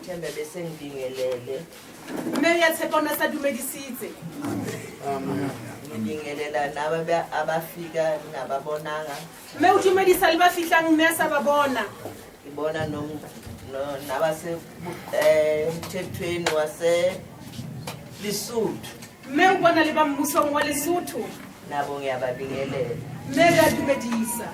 ngithemba bese ngibingelele mme ya tshepa ona sa dumedisitse ngibingelela naba abafika nababonanga mme o dumedisa le ba fihlang mme a sa ba bona ngibona nabase mthethweni wase Lesotho mme o bona le ba mmusong wa Lesotho nabo ngiyababingelela mme ya dumedisa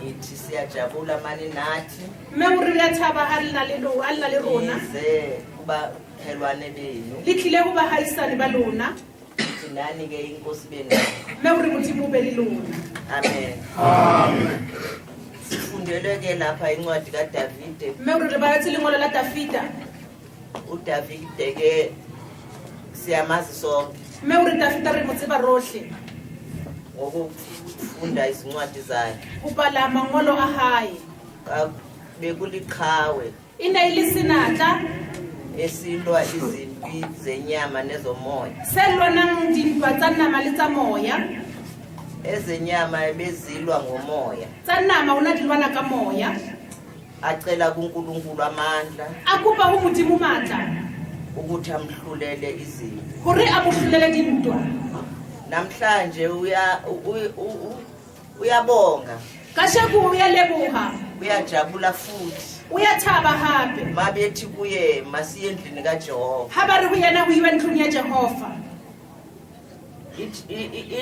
ithi siyajabula mani nathi mme o re ya thaba ha le na le rona ze kuba helwane benu litlile go ba haisane ba lona nani ke inkosi benu mme o re modimo be le lona amen sifundele ke lapha incwadi kaDavide mme o re re baratse lengolo la Dafita uDavide ke siyamazi sonke mme o re Dafita re mo tseba rohle ngokufunda izincwadi zakhe o bala mangolo a hae bekuliqhawe ina ile sinatla esilwa izimpi zenyama nezomoya selwanang dintwa tsa nama le tsa moya ezenyama ebezilwa ngomoya tsa nama ona dilwana ka moya acela kuNkulunkulu amandla akupa ho modimo matla ukuthi amhlulele izimpi hore a mohlulele dintwa namhlanje uyabonga kasheku uyaleboha uyajabula futhi uyathaba hape mabethi kuye masiye endlini kaJehova ha ba re ho yena ho iwa ntlong ya Jehova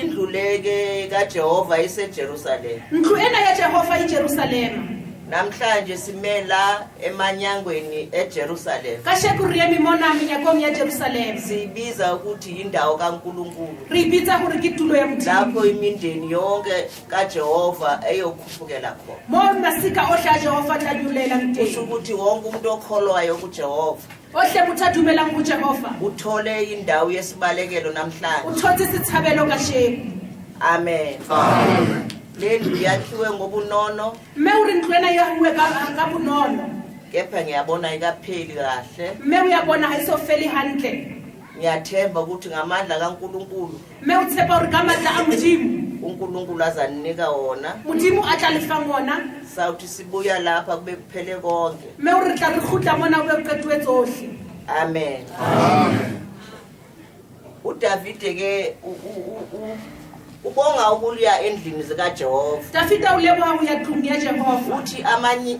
indlu leke kaJehova iseJerusalem ndlu ena ya Jehova iJerusalema namhlanje simela emanyangweni eJerusalem kasheku re emi mona menyakong ya Jerusalem sibiza ukuthi indawo kaNkulunkulu re ibitsa hore ke tulo ya modimo lapho imindeni yonke kaJehova eyokhuphukela khona mo masika ohle a Jehova tla dulela kusho nteng ukuthi wonke umuntu okholwayo kuJehova ohle motho a dumelang ho Jehova uthole indawo yesibalekelo namhlanje o thotse setshabelo kasheku amen lendlu yakhiwe ngobunono mme o re ntlo ena ya huwe ka bonono kepha ngiyabona ikapheli kahle mme o ya bona ha iso fele hantle ngiyathemba ukuthi ngamandla kaNkulunkulu mme o tshepa hore ka matla a modimo uNkulunkulu azaninika wona modimo a tla lefang ona sawuthi sibuya lapha kube kuphele konke mme o re tla re khutla mona o be qetwe tsohle amen uDavide ke ubonga ukuya endlini zikaJehova Dafita o leboha ho ya tlung ya Jehova uthi amanye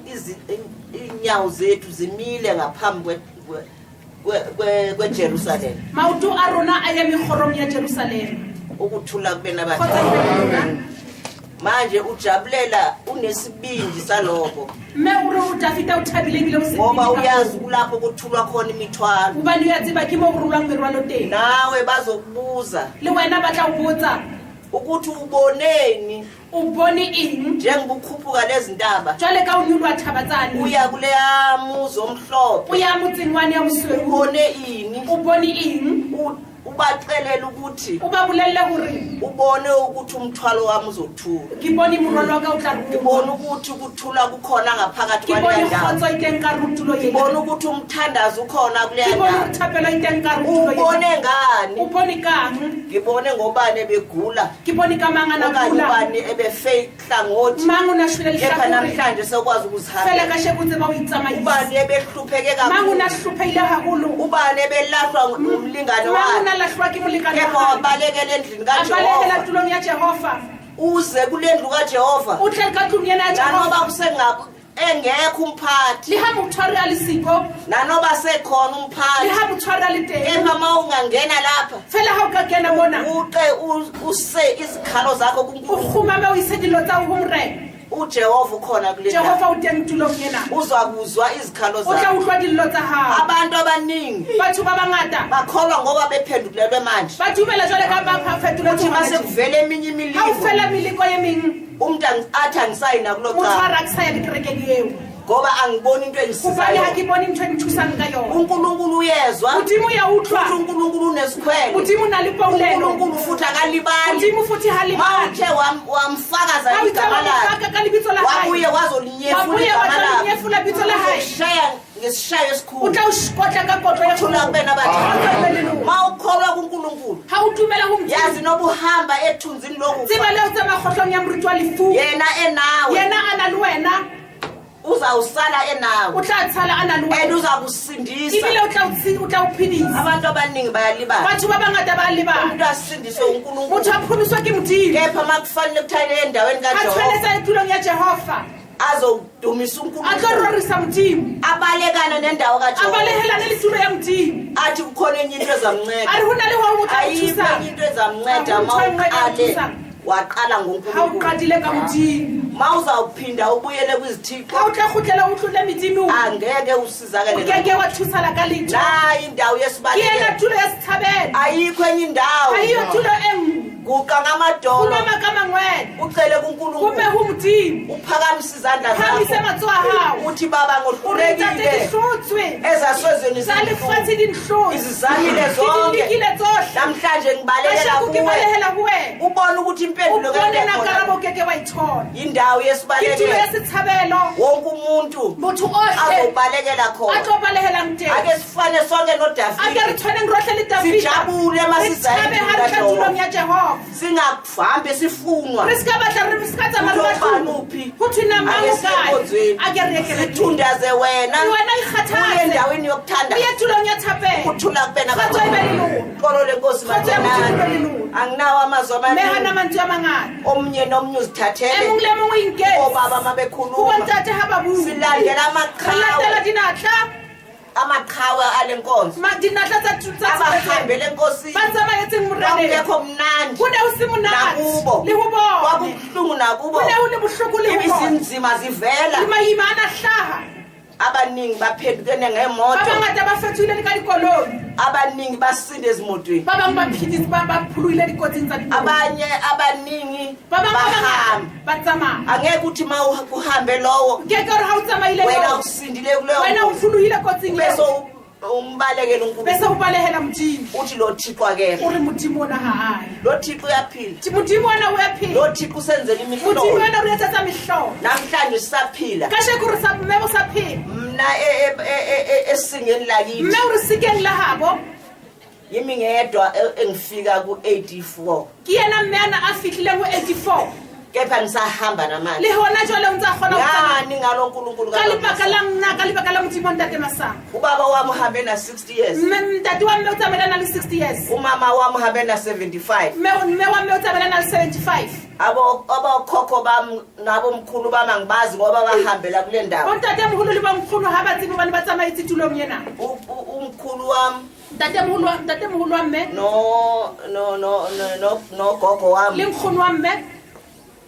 inyawo zethu zimile ngaphambi kweJerusalem maoto a rona a ya megorong ya Jerusalem ukuthula kube Kgotsa nabantu manje ujabulela unesibindi saloko mme o re o Dafita o thabile bile o ngoba uyazi kulapho kuthulwa khona imithwalo ubani ya tseba ke mo go rulwang merwalo teng nawe bazokubuza le wena ba tla o botsa ukuthi uboneni o bone eng njengoba ukhuphuka lezintaba jwale ka o nyulwa thabatsane uya kuleya muzo omhlophe o ya motsengwane ya mosweu ubone ini o bone eng ubaxelela ukuthi o ba bolelle hore ubone ukuthi umthwalo wami uzothula ke bone morwalo wa ka o tla ngibona ukuthi ukuthula kukhona ngaphakathi ke kwaleya bone ndawo khotso iteng ka rutulo ngibona yena ukuthi umthandazo ukhona kuleya ke bone ndawo thapelo iteng ka rutulo ubone yena ngani o bone kang ngibone ngobani ebegula ke bone ka mangana okanye kula ubani ebefehlangothi mangu na shwele kepha lehlakore namhlanje sekwazi fela ukuzihambela ka shebutse ba o itsamaisa ubani ebehlupheke mangu na kakhulu hlupheile haholo ubani ebelahlwa umlingane mangu wakhe na lahlwa ke molekane kepha wa wabalekela endlini abalekela kaJehova tulong ya Jehova uze kule ndlu kaJehova o tle ka tlung yena ya nanoba Jehova engekho umphathi le ha motshwari a le siko nanoba sekhona le umphathi ha motshwari a le teng kepha uma ungangena lapha fela ha o ka kena mona use izikhalo zakho o kuNkulunkulu khumame o ise dilo tsa ho mre uJehova ukhona kule ndawo Jehova o teng tulong yena uzakuzwa izikhalo o tla zakho utlwa dillo tsa hao abantu abaningi batho ba bangata bakholwa ngoba bephendulelwe manje ba dumela jwale ka ba fetula uthi mase kuvele eminye ha o imilingo fela miliko ye meng umuntu athi angisayina kulo motho cha a raksaya dikerekeng eo ngoba angiboni into hobane engisizayo ha ke bone ntho e nthusang ka yona uNkulunkulu uyezwa modimo ya utlwa futhi uNkulunkulu unesikhwele modimo na le paulelo uNkulunkulu futhi akalibali modimo futhi ha le mawuthe wamfakaza ha o igama lakhe tsaka ka lebitso la hae wabuye wazolinyefula wabuye igama lakhe wazolinyefula bitso la hae uzokushaya ngesishayo o esikhulu tla o shikotla ka kotlo ya thula thula kube nabathanda ma ukholwa kuNkulunkulu ha o dumela ho yazi modimo noba uhamba ethunzini lokufa tseba le o tsamaya kgotlong ya moruti wa lefu yena enawe yena a na le wena uzawusala enawe o tla tshala ana le and wena uzakusindisa ibile o tla o phedisa abantu abaningi bayalibala batho ba bangata ba lebala umuntu asindiswe uNkulunkulu motho a phumiswa ke modimo kepha makufanele kuthayile endaweni a kaJehova tshwanetse etulong ya Jehova azodumisa a tlo uNkulunkulu rorisa modimo abalekana nendawo a kaJehova balehelane le tulo ya modimo athi kukhona enye into ezamnceda a re hona le ho motho a ayikho thusa enye into ezamnceda Akukho enye into mawuqale ezamthusa. waqala ha o ngoNkulunkulu qadile ka modimo mawuzawuphinda ubuyele kwizithixo ha o tla khutlela o tlotle medimo angeke usizakale o keke wa thusala ka letho la indawo ke yena yesibalekelo tulo ya sethabelo ayikho enye indawo ha iyo tulo engwe guqa ngamadolo kuma makama ngwena ucele kume kuNkulunkulu ho modimo uphakamise izandla phamise zakho matsoa hao uthi baba o re tate ngohlulekile dihlotswe ezaswezweni tsa lefatshe di nhlotse izizamile ke zonke dilikile tsohle namhlanje ngibalekela kasheko ke kuwe balehela ho wena ubone ukuthi o impendulo bone na kakhona karabo o keke wa ithola indawo ke tulo ya yesibalekelo sethabelo wonke umuntu motho ohle azobalekela a khona tlo balehelang teng ake sifane sonke a ke re noDavide tshwaneng rohle le Davida sijabule re masiza thabe ha re tla tulong ya Jehova singahambe sifunwa re ska batla re ska tsamaya re Uzobanuphi? ho thina Ake mamo siye kae enkonzweni. a ke re ke re sithundaze wena wena uye ikhathaze endaweni yokuthanda uye tulong ya thapelo uthula kubena Kgotso e be lelona. xolo lenkosi Kgotso ya Modimo e be makenani lelona. anginawo amazwi mme hana amaningi mantswe a mangata omnye nomnye e uzithathele mong le mong o inketse obaba ho mabekhuluma bontate ha ba bua silandela re latela amaqhawe dinatla amaqhawe ale nkonzo dinatla tsa abahambele enkosini ba tsamayetseng moreneng kwakungekho mnandi ho ne ho se monate nakubo le ho bona kwakubuhlungu nakubo ho ne ho le bohloko le ho bona ibisinzima zivela dimayima a na hlaha abaningi baphendukene ba ngemoto bangata ba fetohile le ka dikoloi abaningi basinde ezimotweni ba bang ba phidisi ba phuluile dikotsing tsa dikoloi abanye abaningi ba bang bahamba ba tsamaya angeke uthi kuhambe lowo ke ke re ha o tsamaile wena lo usindile wena kuleyo o phuluhile kotsing bese eo umbalekela bese uNkulunkulu o balehela modimo uthi lo Thixo akekho o re modimo ona ha ayo lo Thixo uyaphila modimo ona o ya phela lo Thixo usenzela modimo imihlolo ona o re etsetsa mehlolo namhlanje sisaphila kasheko re sa mme o sa phela mna esingeni lakithi mme o re sikeng la habo yimi ngedwa engifika ku84 ke yena mme ana a fihlileng ho 84 kepha ngisahamba namanje le hona jwale o ntse a kgona ho tsamaya ngani ngalo uNkulunkulu ka lebaka la nna ka lebaka la modimo ntate Masang ubaba wami uhambe na 60 years ntate wa mme o tsamaelana le 60 years umama wami uhambe na 75 mme wa mme o tsamaelana le 75 abokhokho bami nabomkhulu bami angibazi ngoba bahambela kule ndawo bontate moholo le bonkgono ha ba tsebe hobane ba tsamaetse tulong ena umkhulu wami ntate moholo wa mme no gogo wami le nkgono wa mme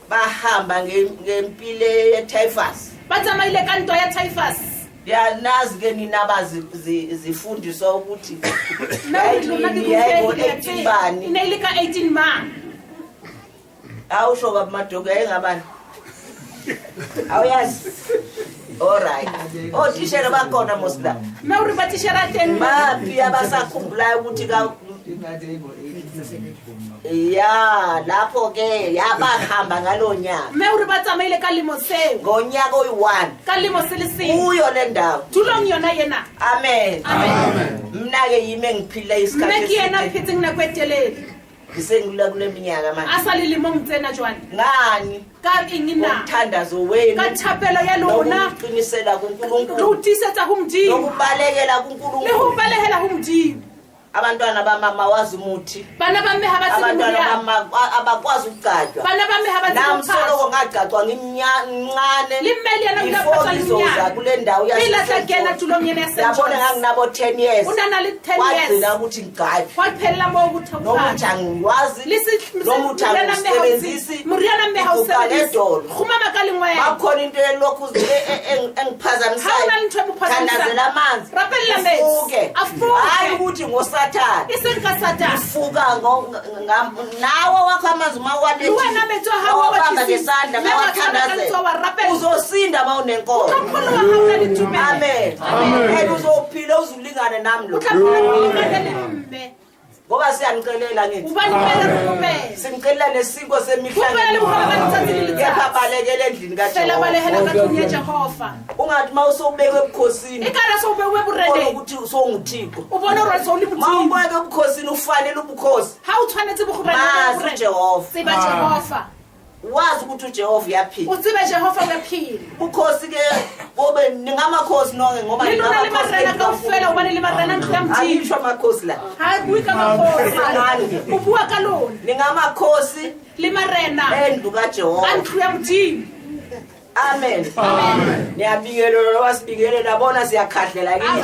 bahamba ngempile yeTyphus ba tsamaile ka ntwa ya Typhus yanazi ke nina bazifundiswa ukuthi yayigo 18 bani ine ile ka 18 ma awusho bamadogo ayengabani awuyazi alright otishela bakhona mosla mme o re ba tishera teng baphi abasakhumbulayo ukuthi ya lapho ke yabahamba ngalonyaka mme o re ba tsamaile ka lemo seo ngonyaka oyi1 ka lemo se le seng kuyo le ndawo tulong yona yena amen mna ke yime ngiphila mme isikhathi ke yena eside phetseng nako e telele ngisengula kule minyaka manje a sa le lemong tsena jwane ngani ka eng na umthandazo wenu ka thapelo ya lona nokuqinisela le kuNkulunkulu ho tisetsa ho modimo nokubalekela le ho kuNkulunkulu balehela ho modimo abantwana bamama wazi umuthi bana ba mme ha ba tsebe abantwana moriana bamama abakwazi ukugajwa bana ba mme ha ba tsebe nami phasa soloko ngagajwa ngimncane le mme le yena o ile a phasa le izoza mnyana kule ndawo pele a tla kena tulong yena ya St. yabona John's nganginabo 10 years o na le 10 wagcina years ukuthi ngigajwe wa phela mo go nomuthi thokana angiwazi nomuthi angisebenzisi moriana mme ha o sebedisi edolo khumama ka lengwele bakhona into elokhu engiphazamisayo Ha hona le ntho e mo phazamisang. thandazela amanzi Rapella metsi. Ufuke. Afuke. Hayi ukuthi ngosathane e seng ka Satane ifuka nawo wakho amanzi mawalethi wena metsi wa hao wa wabamba batlisisa. ngesandla Mme wa tshwara ka mawathandaze letsoho wa rapella. uzosinda mawunenkomo Utlhopholo wa hao na le tumelo. amen and uzophila uzulingane nami lo O tla phela o lekane le mme ngoba siyanicelela ngithi hobane phela re kopela simcelela nesinko semihla kopela le boholo ba letsatsi le kepha letsatsi balekele endlini fela kaJehova balehela ka tlung ya Jehova ungathi mawusubekwe ebukhosini e kare so bewe ubona boreleng ukuthi usonguthixo o bone hore so le modimo mawubeke ebukhosini ufanele ubukhosi ha o tshwanetse mazi uJehova tseba Jehova wazi ukuthi uJehova uyaphila utsibe Jehova uyaphila ukhosi ke bobe ningamakhosi nonke ngoba lilona limarena kaofela ubane limarena ngikamthini ayisho amakhosi la hayi kuika makhosi ubua kalona ningamakhosi limarena endlu kaJehova andlu yamthini amen amen niyabingelela lo wasibingele nabona siyakhahlela kini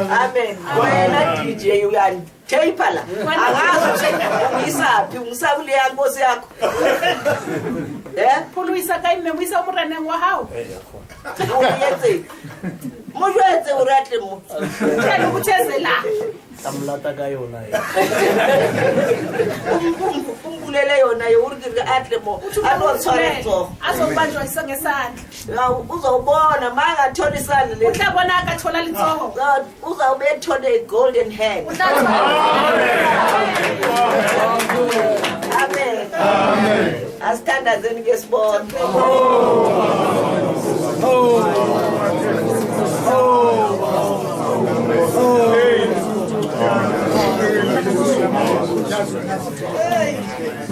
amen wena DJ uyanthepha la angazi ungisaphi ungisaphi le yankosi yakho phuluisa ka ime buisa umreneng wa hao uyetse mojwetse o ratle mo tshela ukuthezela amlata ka yona umbulele yona yurike atle mo anotshware tso azobanjwa isengesandla uzobona mangathola isandla le uhlabona akathola litsoho uzawube ethola golden hand amen amen asithandazeni ke sibone Hey!